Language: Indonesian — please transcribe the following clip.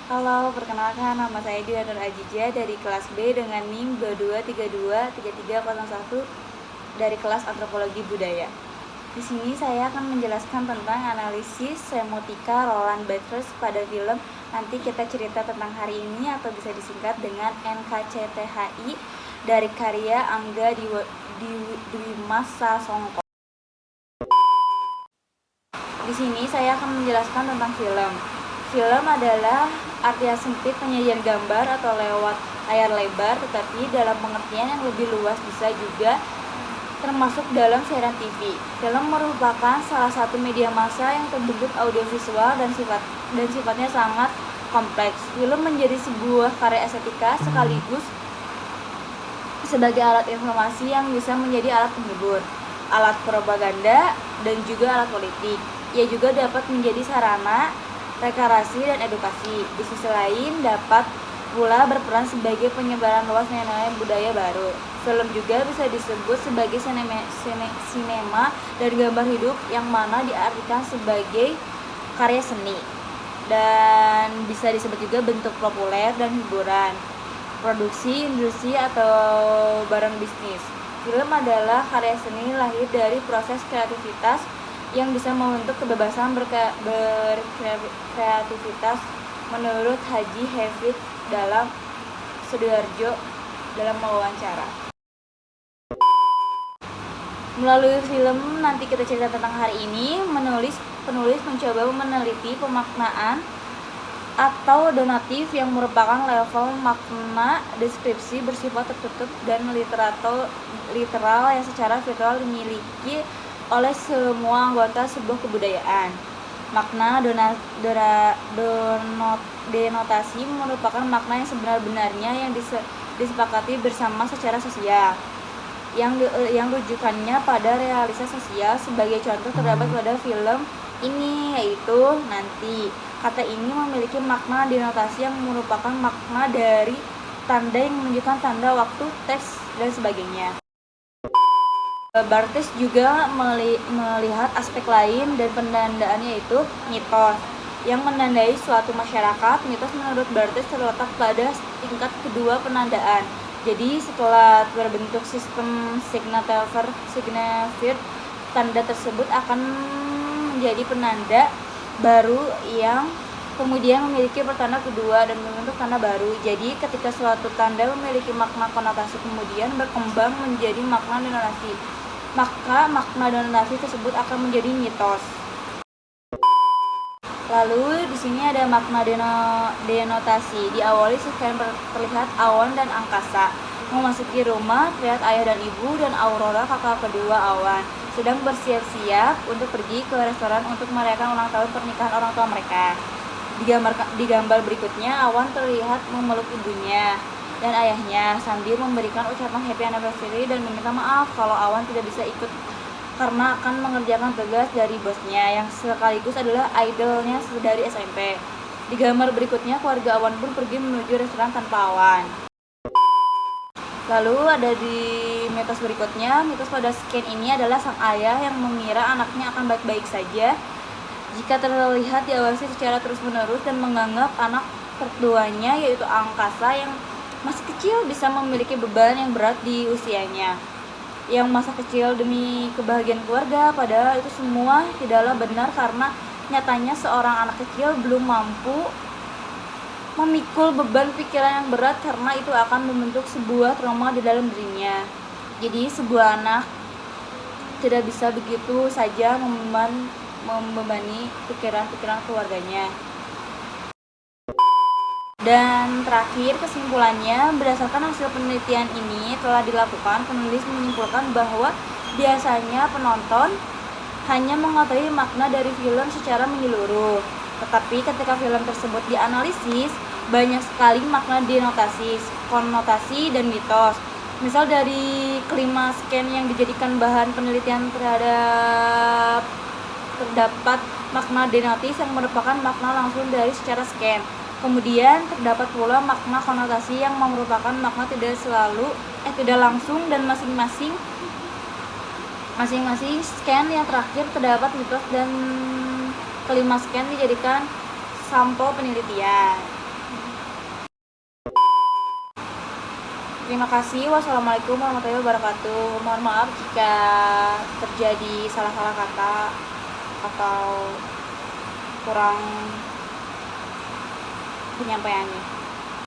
Halo, perkenalkan nama saya Dila Nur Ajija dari kelas B dengan NIM 22323301 dari kelas Antropologi Budaya. Di sini saya akan menjelaskan tentang analisis semotika Roland Barthes pada film Nanti Kita Cerita Tentang Hari Ini atau bisa disingkat dengan NKCTHI dari karya Angga Dwimas Sasongko. Di sini saya akan menjelaskan tentang film. Film adalah artinya sempit penyajian gambar atau lewat layar lebar, tetapi dalam pengertian yang lebih luas bisa juga termasuk dalam siaran TV. Film merupakan salah satu media massa yang terbentuk audiovisual dan sifatnya sangat kompleks. Film menjadi sebuah karya estetika sekaligus sebagai alat informasi yang bisa menjadi alat penghibur, alat propaganda, dan juga alat politik. Ia juga dapat menjadi sarana rekreasi dan edukasi. Di sisi lain dapat pula berperan sebagai penyebaran luas nilai-nilai budaya baru. Film juga bisa disebut sebagai sinema dan gambar hidup yang mana diartikan sebagai karya seni dan bisa disebut juga bentuk populer dan hiburan, produksi industri atau barang bisnis. Film adalah karya seni lahir dari proses kreativitas yang bisa membentuk kebebasan berkreativitas menurut Haji Hafid dalam Sudiharjo dalam wawancara. Melalui film Nanti Kita Cerita Tentang Hari Ini, penulis mencoba meneliti pemaknaan atau donatif yang merupakan level makna deskripsi bersifat tertutup dan literal yang secara virtual dimiliki oleh semua anggota sebuah kebudayaan. Makna denotasi merupakan makna yang sebenar-benarnya yang disepakati bersama secara sosial, yang rujukannya pada realitas sosial. Sebagai contoh terdapat pada film ini yaitu Nanti. Kata ini memiliki makna denotasi yang merupakan makna dari tanda yang menunjukkan tanda waktu, teks, dan sebagainya. Barthes juga melihat aspek lain dan pendandaannya yaitu mitos yang menandai suatu masyarakat. Mitos menurut Barthes terletak pada tingkat kedua penandaan. Jadi setelah berbentuk sistem signature, tanda tersebut akan menjadi penanda baru yang kemudian memiliki pertanda kedua dan membentuk tanda baru. Jadi ketika suatu tanda memiliki makna konotasi kemudian berkembang menjadi makna denotasi, maka makna denotasi tersebut akan menjadi mitos. Lalu di sini ada makna denotasi. Diawali sekian terlihat awan dan angkasa. Memasuki rumah terlihat ayah dan ibu dan Aurora kakak kedua awan sedang bersiap-siap untuk pergi ke restoran untuk merayakan ulang tahun pernikahan orang tua mereka. Di gambar berikutnya awan terlihat memeluk ibunya dan ayahnya sambil memberikan ucapan happy anniversary dan meminta maaf kalau awan tidak bisa ikut karena akan mengerjakan tugas dari bosnya yang sekaligus adalah idolnya dari SMP. Di gambar berikutnya keluarga awan pun pergi menuju restoran tanpa awan. Lalu ada di mitos berikutnya, mitos pada scan ini adalah sang ayah yang mengira anaknya akan baik-baik saja jika terlihat diawasi secara terus-menerus dan menganggap anak tertuanya yaitu angkasa yang masih kecil bisa memiliki beban yang berat di usianya, yang masa kecil demi kebahagiaan keluarga. Padahal itu semua tidaklah benar karena nyatanya seorang anak kecil belum mampu memikul beban pikiran yang berat karena itu akan membentuk sebuah trauma di dalam dirinya. Jadi sebuah anak tidak bisa begitu saja membebani pikiran-pikiran keluarganya. Dan terakhir kesimpulannya, berdasarkan hasil penelitian ini telah dilakukan, penulis menyimpulkan bahwa biasanya penonton hanya mengetahui makna dari film secara menyeluruh. Tetapi ketika film tersebut dianalisis, banyak sekali makna denotasi, konotasi, dan mitos. Misal dari kelima scan yang dijadikan bahan penelitian terdapat makna denotis yang merupakan makna langsung dari secara scan. Kemudian terdapat pula makna konotasi yang merupakan makna tidak langsung dan masing-masing scan yang terakhir terdapat mitos dan kelima scan dijadikan sampel penelitian. Terima kasih. Wassalamualaikum warahmatullahi wabarakatuh. Mohon maaf jika terjadi salah-salah kata atau kurang penyampaiannya.